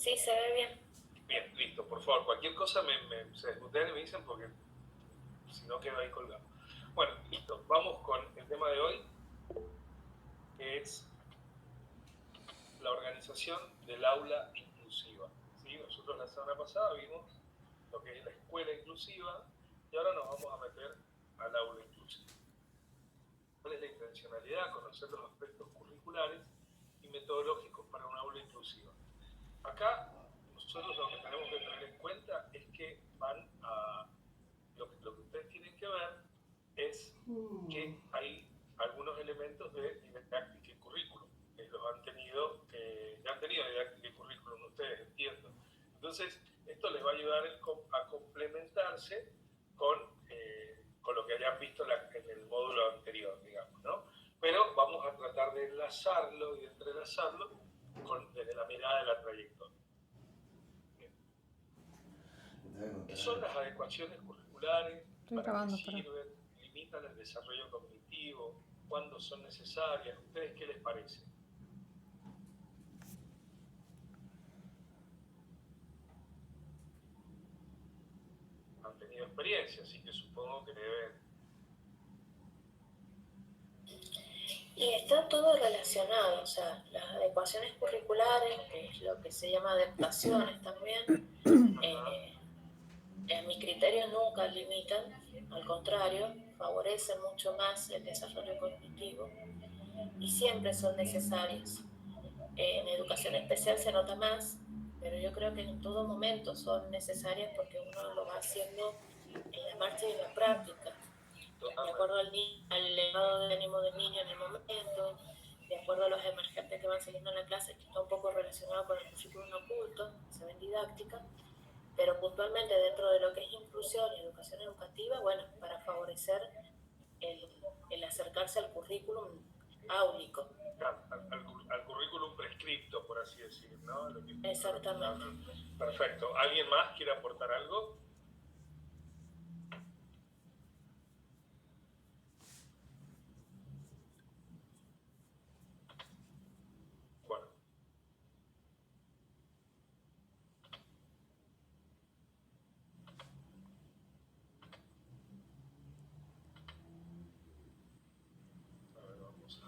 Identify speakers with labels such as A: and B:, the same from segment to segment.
A: Sí, se ve bien.
B: Bien, listo. Por favor, cualquier cosa se desmutean y me dicen porque si no quedo ahí colgado. Bueno, listo. Vamos con el tema de hoy, que es la organización del aula inclusiva. ¿Sí? Nosotros la semana pasada vimos lo que es la escuela inclusiva y ahora nos vamos a meter al aula inclusiva. ¿Cuál es la intencionalidad? Conocer los aspectos curriculares y metodológicos para un aula inclusiva. Acá nosotros lo que tenemos que tener en cuenta es que lo que ustedes tienen que ver es que hay algunos elementos de didáctica y currículum que los han tenido, ya han tenido didáctica y currículum ustedes, entiendo. Entonces, esto les va a ayudar a complementarse con lo que hayan visto en el módulo anterior, digamos, ¿no? Pero vamos a tratar de enlazarlo y de entrelazarlo desde la mirada de la trayectoria. ¿Qué son las adecuaciones curriculares? ¿Para qué sirven? ¿Limitan el desarrollo cognitivo? ¿Cuándo son necesarias? ¿Ustedes qué les parece? Han tenido experiencia, así que supongo que deben.
A: Y está todo relacionado, o sea, las adecuaciones curriculares, que es lo que se llama adaptaciones también, en mi criterio nunca limitan, al contrario, favorecen mucho más el desarrollo cognitivo y siempre son necesarias. En educación especial se nota más, pero yo creo que en todo momento son necesarias porque uno lo va haciendo en la marcha y en la práctica, de acuerdo al estado de ánimo del niño en el momento, de acuerdo a los emergentes que van saliendo en la clase, que está un poco relacionado con el currículum oculto, se ven didáctica, pero puntualmente dentro de lo que es inclusión y educación educativa, bueno, para favorecer el acercarse al currículum áulico.
B: Al currículum prescripto, por así decir, ¿no?
A: Exactamente.
B: Perfecto. ¿Alguien más quiere aportar algo? Bueno. A ver, vamos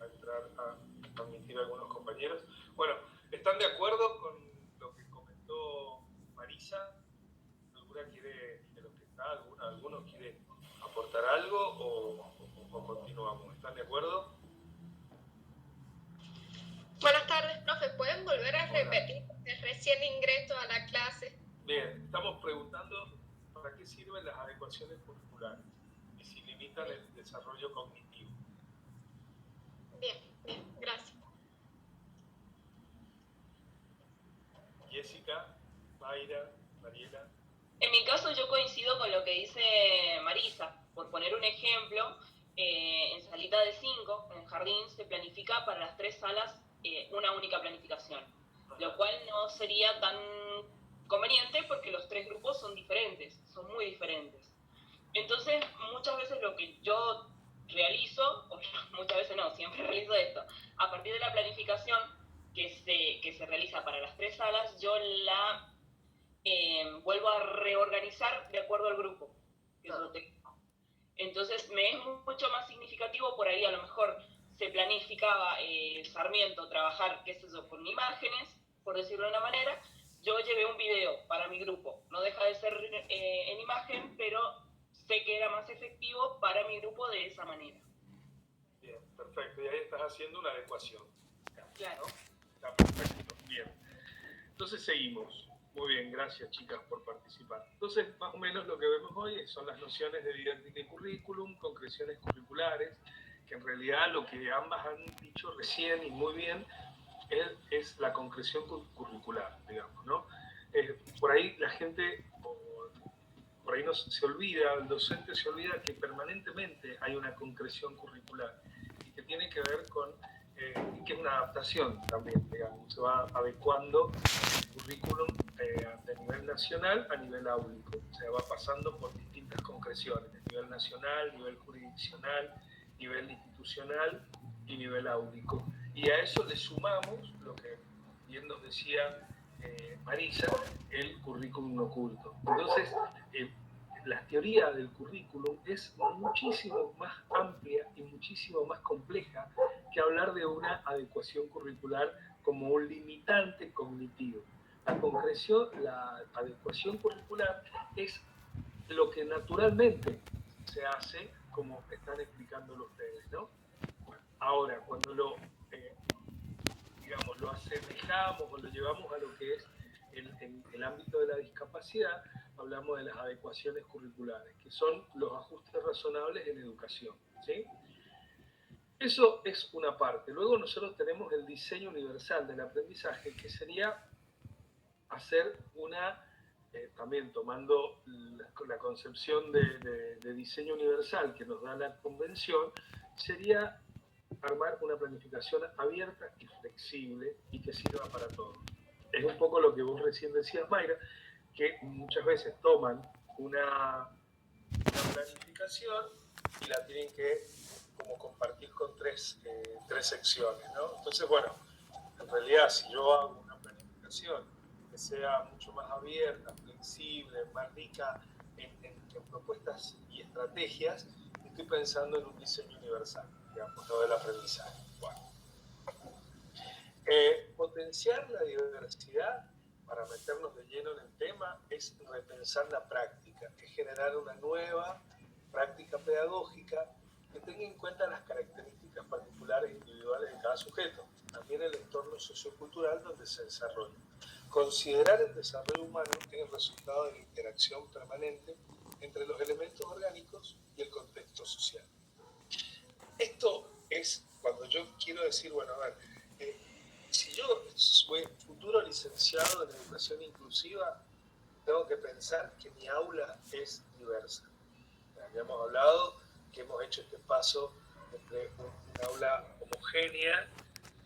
B: a entrar a admitir a algunos compañeros. Bueno, ¿están de acuerdo con lo que comentó Marisa? ¿Alguna quiere, de los que está, alguno quiere aportar algo o continuamos? ¿Están de acuerdo?
C: Buenas tardes, profe. ¿Pueden volver a repetir? Recién ingreso a la clase.
B: Bien, estamos preguntando para qué sirven las adecuaciones curriculares y si limitan el desarrollo cognitivo.
C: Bien, gracias.
B: Jessica, Mayra, Mariela.
D: En mi caso yo coincido con lo que dice Marisa. Por poner un ejemplo, en salita de 5, en jardín, se planifica para las 3 salas una única planificación, lo cual no sería tan conveniente porque los 3 grupos son diferentes, son muy diferentes. Entonces, muchas veces lo que yo realizo, o muchas veces no, siempre realizo esto, a partir de la planificación que se realiza para las 3 salas, yo la vuelvo a reorganizar de acuerdo al grupo que yo tengo. Entonces me es mucho más significativo, por ahí a lo mejor se planificaba Sarmiento trabajar, qué sé yo, con imágenes, por decirlo de una manera. Yo llevé un video para mi grupo, no deja de ser en imagen, pero sé que era más efectivo para mi grupo de esa manera.
B: Bien, perfecto, y ahí estás haciendo una adecuación.
D: Claro.
B: Está perfecto, bien. Entonces seguimos. Muy bien, gracias chicas por participar. Entonces, más o menos lo que vemos hoy son las nociones de didáctica y currículum, concreciones curriculares, que en realidad lo que ambas han dicho recién y muy bien es la concreción curricular, digamos, ¿no? Por ahí la gente, por ahí se olvida, el docente se olvida que permanentemente hay una concreción curricular y que tiene que ver con, que es una adaptación también, digamos, se va adecuando el currículum de nivel nacional a nivel áulico, o sea, va pasando por distintas concreciones, de nivel nacional, nivel jurisdiccional, nivel institucional y nivel áulico. Y a eso le sumamos lo que bien nos decía Marisa, el currículum oculto. Entonces, la teoría del currículum es muchísimo más amplia y muchísimo más compleja que hablar de una adecuación curricular como un limitante cognitivo. La adecuación curricular es lo que naturalmente se hace, como están explicándolo ustedes, ¿no? Ahora, cuando digamos, lo asemejamos o lo llevamos a lo que es el ámbito de la discapacidad, hablamos de las adecuaciones curriculares, que son los ajustes razonables en educación, ¿sí? Eso es una parte. Luego nosotros tenemos el diseño universal del aprendizaje, que sería hacer también tomando la concepción de diseño universal que nos da la convención, sería armar una planificación abierta y flexible y que sirva para todos. Es un poco lo que vos recién decías, Mayra, que muchas veces toman una planificación y la tienen que como compartir con tres secciones, ¿no? Entonces, bueno, en realidad si yo hago una planificación que sea mucho más abierta, flexible, más rica en propuestas y estrategias, estoy pensando en un diseño universal, digamos, no del aprendizaje. Bueno. Potenciar la diversidad para meternos de lleno en el tema es repensar la práctica, es generar una nueva práctica pedagógica que tenga en cuenta las características particulares e individuales de cada sujeto, también el entorno sociocultural donde se desarrolla. Considerar el desarrollo humano es el resultado de la interacción permanente entre los elementos orgánicos y el contexto social. Esto es cuando yo quiero decir, bueno, a ver, si yo soy futuro licenciado en educación inclusiva, tengo que pensar que mi aula es diversa. Habíamos hablado que hemos hecho este paso entre una aula homogénea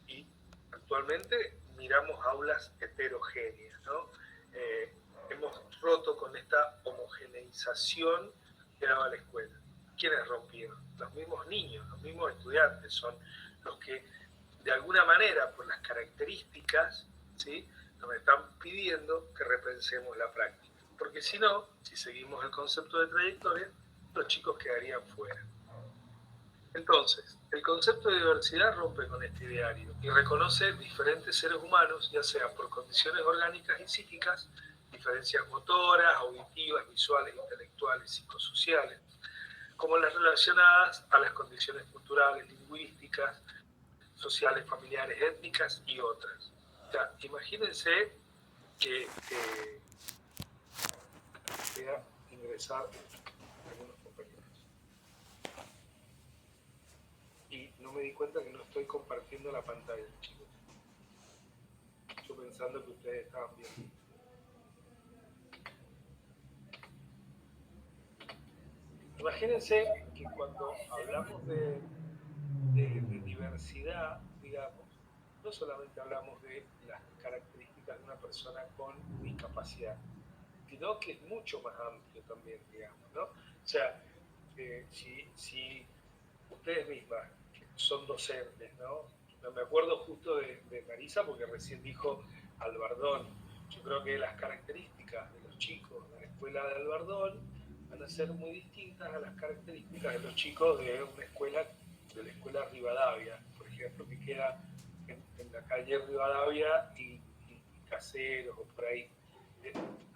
B: y actualmente miramos aulas heterogéneas, ¿no? Hemos roto con esta homogeneización que daba la escuela. ¿Quiénes rompieron? Los mismos niños, los mismos estudiantes son los que de alguna manera, por las características, ¿sí?, nos están pidiendo que repensemos la práctica. Porque si no, si seguimos el concepto de trayectoria, los chicos quedarían fuera. Entonces, el concepto de diversidad rompe con este ideario y reconoce diferentes seres humanos, ya sea por condiciones orgánicas y psíquicas, diferencias motoras, auditivas, visuales, intelectuales, psicosociales, como las relacionadas a las condiciones culturales, lingüísticas, sociales, familiares, étnicas y otras. O sea, imagínense que voy a ingresar algunos compañeros. Y no me di cuenta que no estoy compartiendo la pantalla, chicos. Yo pensando que ustedes estaban viendo. Imagínense que cuando hablamos de diversidad, digamos, no solamente hablamos de las características de una persona con discapacidad, sino que es mucho más amplio también, digamos, ¿no? O sea, si ustedes mismas que son docentes, ¿no? Me acuerdo justo de Marisa porque recién dijo Albardón. Yo creo que las características de los chicos de la escuela de Albardón van a ser muy distintas a las características de los chicos de una escuela, de la escuela Rivadavia, por ejemplo, que queda en la calle Rivadavia y Caseros o por ahí.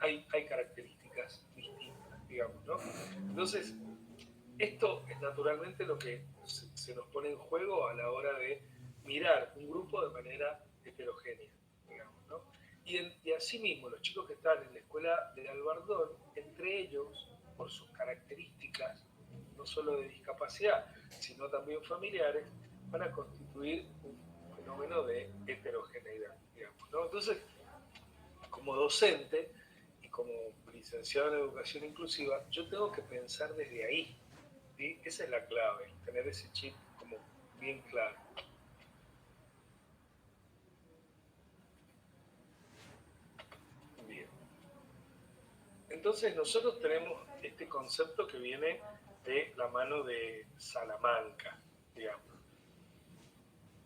B: Hay características distintas, digamos, ¿no? Entonces, esto es naturalmente lo que se nos pone en juego a la hora de mirar un grupo de manera heterogénea, digamos, ¿no? Y asimismo, los chicos que están en la escuela de Albardón, entre ellos, por sus características, no solo de discapacidad, sino también familiares, van a constituir un fenómeno de heterogeneidad, digamos, ¿no? Entonces, como docente y como licenciado en educación inclusiva, yo tengo que pensar desde ahí, ¿sí? Esa es la clave, tener ese chip como bien claro. Bien. Entonces nosotros tenemos este concepto que viene de la mano de Salamanca, digamos.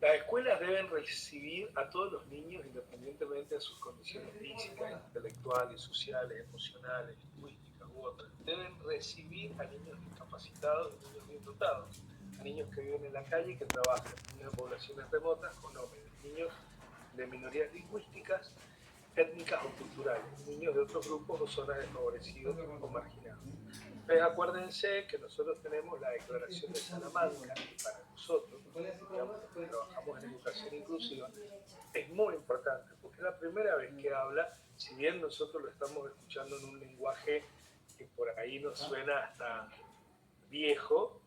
B: Las escuelas deben recibir a todos los niños independientemente de sus condiciones físicas, intelectuales, sociales, emocionales, lingüísticas u otras. Deben recibir a niños discapacitados y niños bien dotados, a niños que viven en la calle y que trabajan, niños de poblaciones remotas o nómadas, niños de minorías lingüísticas, étnicas o culturales, niños de otros grupos o zonas desfavorecidos o marginados. Entonces acuérdense que nosotros tenemos la Declaración de Salamanca, y para nosotros, digamos, que trabajamos en educación inclusiva, es muy importante, porque es la primera vez que habla, si bien nosotros lo estamos escuchando en un lenguaje que por ahí nos suena hasta viejo,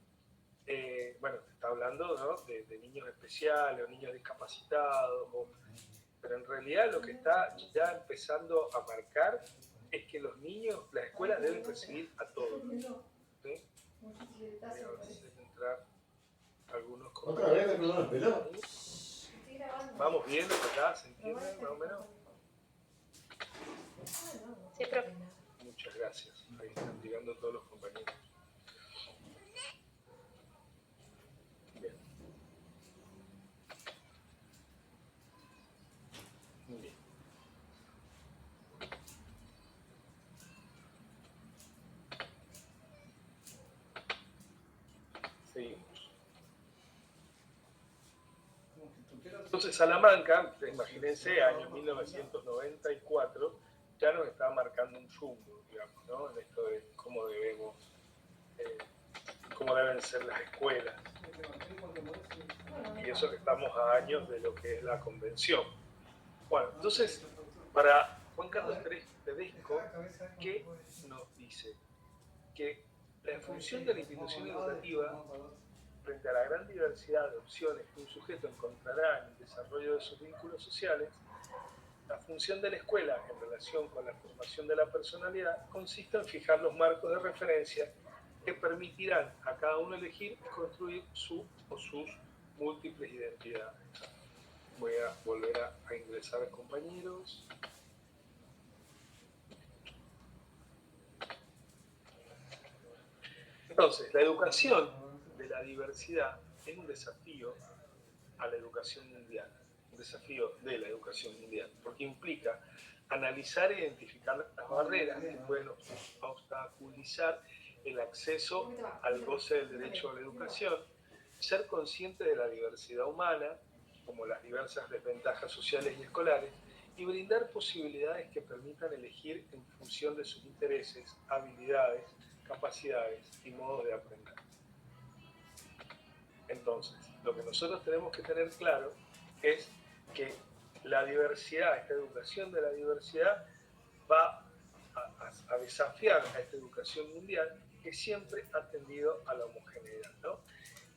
B: bueno, está hablando, ¿no?, de niños especiales o niños discapacitados, pero en realidad lo que está ya empezando a marcar es que los niños, las escuelas deben recibir a todos. ¿Sí? A ver si dejan entrar algunos compañeros. Vamos viendo acá, ¿se entiende más o menos?
C: Sí, profe.
B: Muchas gracias. Ahí están llegando todos los compañeros. Bien. Bien. Seguimos. Entonces Salamanca, imagínense, año 1994, ya nos estaba marcando un rumbo, digamos, ¿no?, en esto de cómo debemos, cómo deben ser las escuelas. Y eso que estamos a años de lo que es la convención. Bueno, entonces, para Juan Carlos Tedesco, ¿qué nos dice? Que la función de la institución educativa, frente a la gran diversidad de opciones que un sujeto encontrará en el desarrollo de sus vínculos sociales, la función de la escuela en relación con la formación de la personalidad consiste en fijar los marcos de referencia que permitirán a cada uno elegir y construir su o sus múltiples identidades. Voy a volver a ingresar a compañeros. Entonces, la educación de la diversidad es un desafío a la educación mundial, un desafío de la educación mundial, porque implica analizar e identificar las barreras que pueden obstaculizar el acceso al goce del derecho a la educación, ser consciente de la diversidad humana, como las diversas desventajas sociales y escolares, y brindar posibilidades que permitan elegir en función de sus intereses, habilidades, capacidades y modos de aprender. Entonces, lo que nosotros tenemos que tener claro es que la diversidad, esta educación de la diversidad, va a desafiar a esta educación mundial que siempre ha tendido a la homogeneidad, ¿no?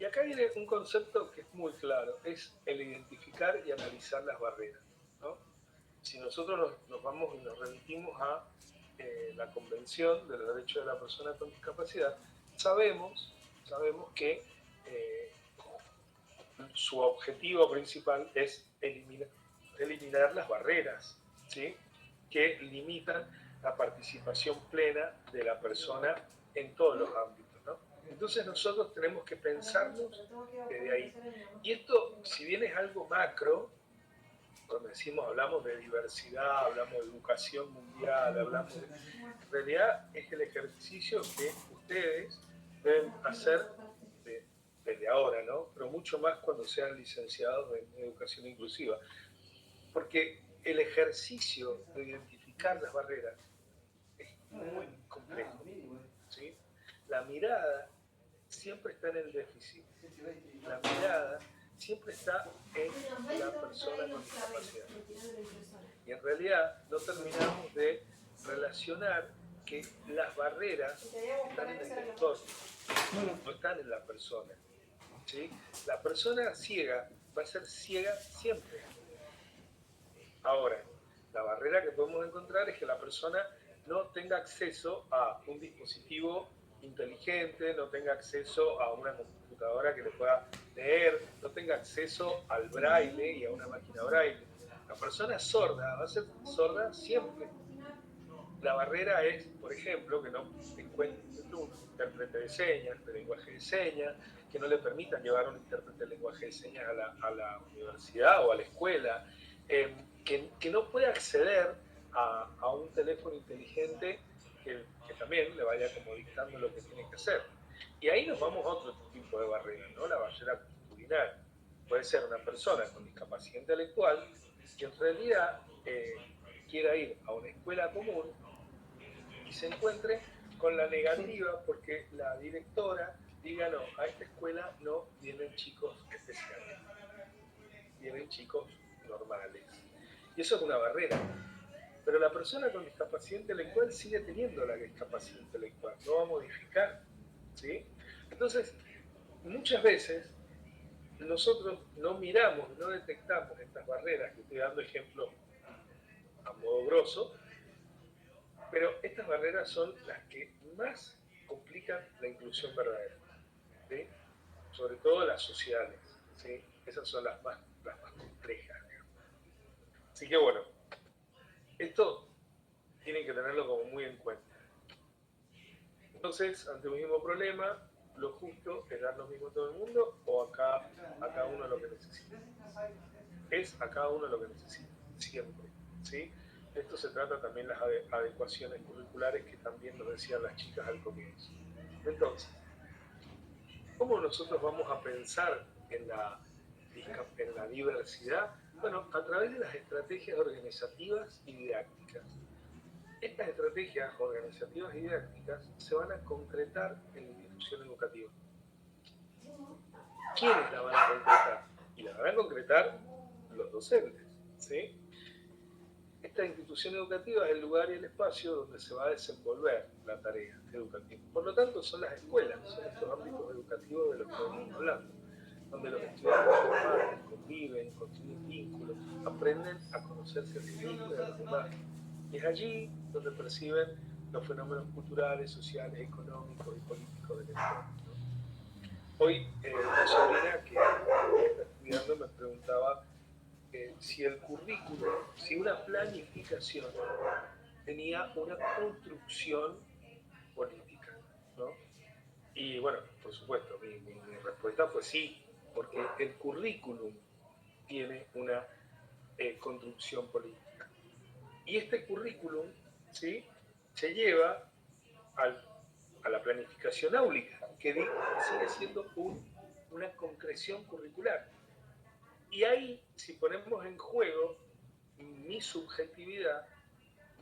B: Y acá viene un concepto que es muy claro, es el identificar y analizar las barreras, ¿no? Si nosotros nos vamos y nos remitimos a la Convención de los Derechos de la Persona con Discapacidad, sabemos que su objetivo principal es eliminar las barreras, ¿sí?, que limitan la participación plena de la persona en todos los ámbitos, ¿no? Entonces nosotros tenemos que pensarnos desde ahí. Y esto, si bien es algo macro, cuando decimos, hablamos de diversidad, hablamos de educación mundial, hablamos de... En realidad es el ejercicio que ustedes deben hacer desde ahora, ¿no?, pero mucho más cuando sean licenciados en educación inclusiva. Porque el ejercicio de identificar las barreras es muy complejo, ¿sí? La mirada siempre está en el déficit. La mirada siempre está en la persona con discapacidad. Y en realidad no terminamos de relacionar que las barreras están en el entorno, no están en la persona, ¿sí? La persona ciega va a ser ciega siempre. Ahora, la barrera que podemos encontrar es que la persona no tenga acceso a un dispositivo inteligente, no tenga acceso a una computadora que le pueda leer, no tenga acceso al braille y a una máquina braille. La persona sorda va a ser sorda siempre. La barrera es, por ejemplo, que no encuentre un intérprete de señas, de lenguaje de señas, que no le permitan llevar un intérprete de lenguaje de señas a la universidad o a la escuela, que no puede acceder a un teléfono inteligente que también le vaya como dictando lo que tiene que hacer. Y ahí nos vamos a otro tipo de barrera, ¿no? La barrera actitudinal. Puede ser una persona con discapacidad intelectual que en realidad quiera ir a una escuela común y se encuentre con la negativa porque la directora diga: no, a esta escuela no vienen chicos especiales, vienen chicos normales. Y eso es una barrera. Pero la persona con discapacidad intelectual sigue teniendo la discapacidad intelectual, no va a modificar, ¿sí? Entonces, muchas veces nosotros no miramos, no detectamos estas barreras, que estoy dando ejemplos a modo grosso, pero estas barreras son las que más complican la inclusión verdadera, ¿sí? Sobre todo las sociales, ¿sí? Esas son las más complejas, digamos. Así que bueno, esto tienen que tenerlo como muy en cuenta. Entonces, ante un mismo problema, lo justo es dar lo mismo a todo el mundo o a cada uno lo que necesita. Es a cada uno lo que necesita, siempre, ¿sí? Esto se trata también de las adecuaciones curriculares que también nos decían las chicas al comienzo. Entonces, ¿cómo nosotros vamos a pensar en la diversidad? Bueno, a través de las estrategias organizativas y didácticas. Estas estrategias organizativas y didácticas se van a concretar en la institución educativa. ¿Quiénes la van a concretar? Y la van a concretar los docentes, ¿sí? Esta institución educativa es el lugar y el espacio donde se va a desenvolver la tarea educativa. Por lo tanto, son las escuelas, son estos ámbitos educativos de los que venimos hablando, donde los estudiantes forman, conviven, construyen vínculos, aprenden a conocerse a sí mismos y a los demás. Y es allí donde perciben los fenómenos culturales, sociales, económicos y políticos del entorno, ¿no? Hoy, una sobrina que está estudiando me preguntaba si el currículo, si una planificación tenía una construcción política, ¿no? Y bueno, por supuesto, mi respuesta fue sí, porque el currículum tiene una construcción política. Y este currículum, ¿sí?, se lleva a la planificación áulica, que sigue siendo una concreción curricular. Y ahí, si ponemos en juego mi subjetividad,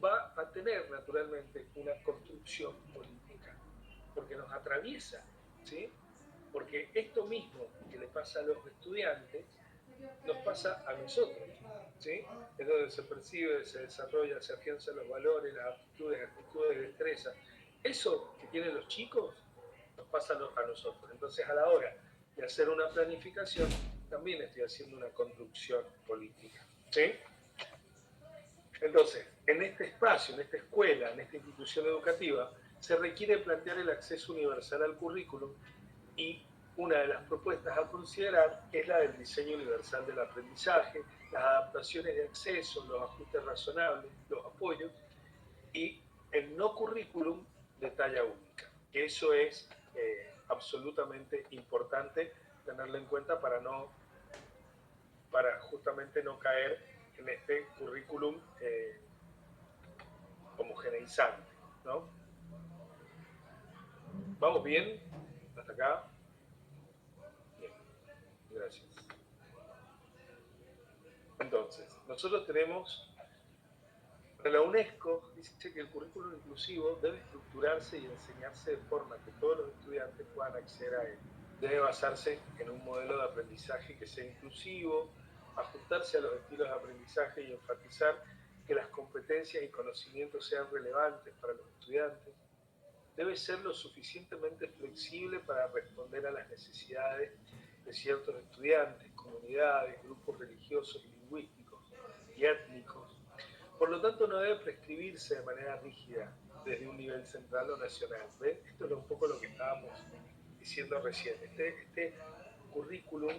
B: va a tener naturalmente una construcción política, porque nos atraviesa, ¿sí? Porque esto mismo que le pasa a los estudiantes, nos pasa a nosotros, ¿sí? Es donde se percibe, se desarrolla, se afianzan los valores, las aptitudes, actitudes, destrezas. Eso que tienen los chicos nos pasa a nosotros. Entonces, a la hora de hacer una planificación, también estoy haciendo una construcción política, ¿sí? Entonces, en este espacio, en esta escuela, en esta institución educativa, se requiere plantear el acceso universal al currículum y una de las propuestas a considerar es la del diseño universal del aprendizaje, las adaptaciones de acceso, los ajustes razonables, los apoyos y el no currículum de talla única. Eso es absolutamente importante tenerlo en cuenta para justamente no caer en este currículum homogeneizante, ¿no? ¿Vamos bien? ¿Hasta acá? Bien, gracias. Entonces, nosotros tenemos, para la UNESCO, dice que el currículum inclusivo debe estructurarse y enseñarse de forma que todos los estudiantes puedan acceder a él. Debe basarse en un modelo de aprendizaje que sea inclusivo, ajustarse a los estilos de aprendizaje y enfatizar que las competencias y conocimientos sean relevantes para los estudiantes. Debe ser lo suficientemente flexible para responder a las necesidades de ciertos estudiantes, comunidades, grupos religiosos y lingüísticos y étnicos. Por lo tanto, no debe prescribirse de manera rígida desde un nivel central o nacional. ¿Ven? Esto es un poco lo que estábamos diciendo recién. Este currículum,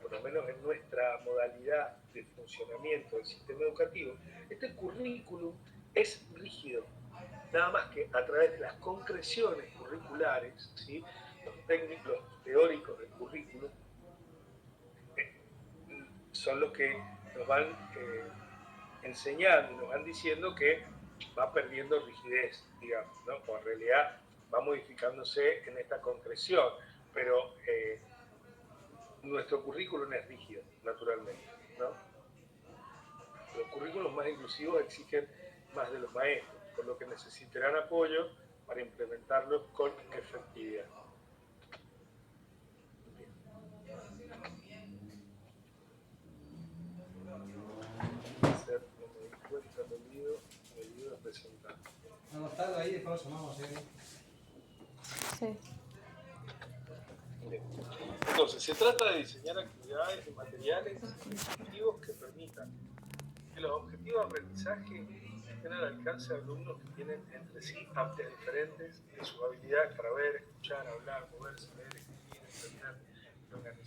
B: por lo menos en nuestra modalidad de funcionamiento del sistema educativo, este currículum es rígido. Nada más que a través de las concreciones curriculares, ¿sí?, los teóricos del currículo son los que nos van enseñando y nos van diciendo que va perdiendo rigidez, digamos, ¿no? O en realidad va modificándose en esta concreción, pero nuestro currículum es rígido, naturalmente, ¿no? Los currículos más inclusivos exigen más de los maestros, por lo que necesitarán apoyo para implementarlos con efectividad. Me ayuda a presentar.
E: Anotado ahí, después lo sumamos.
F: Sí.
B: Entonces, se trata de diseñar actividades y materiales instructivos que permitan que los objetivos de aprendizaje estén al alcance de alumnos que tienen entre sí amplias diferentes de sus habilidades para ver, escuchar, hablar, moverse, leer, escribir, entender y organizar.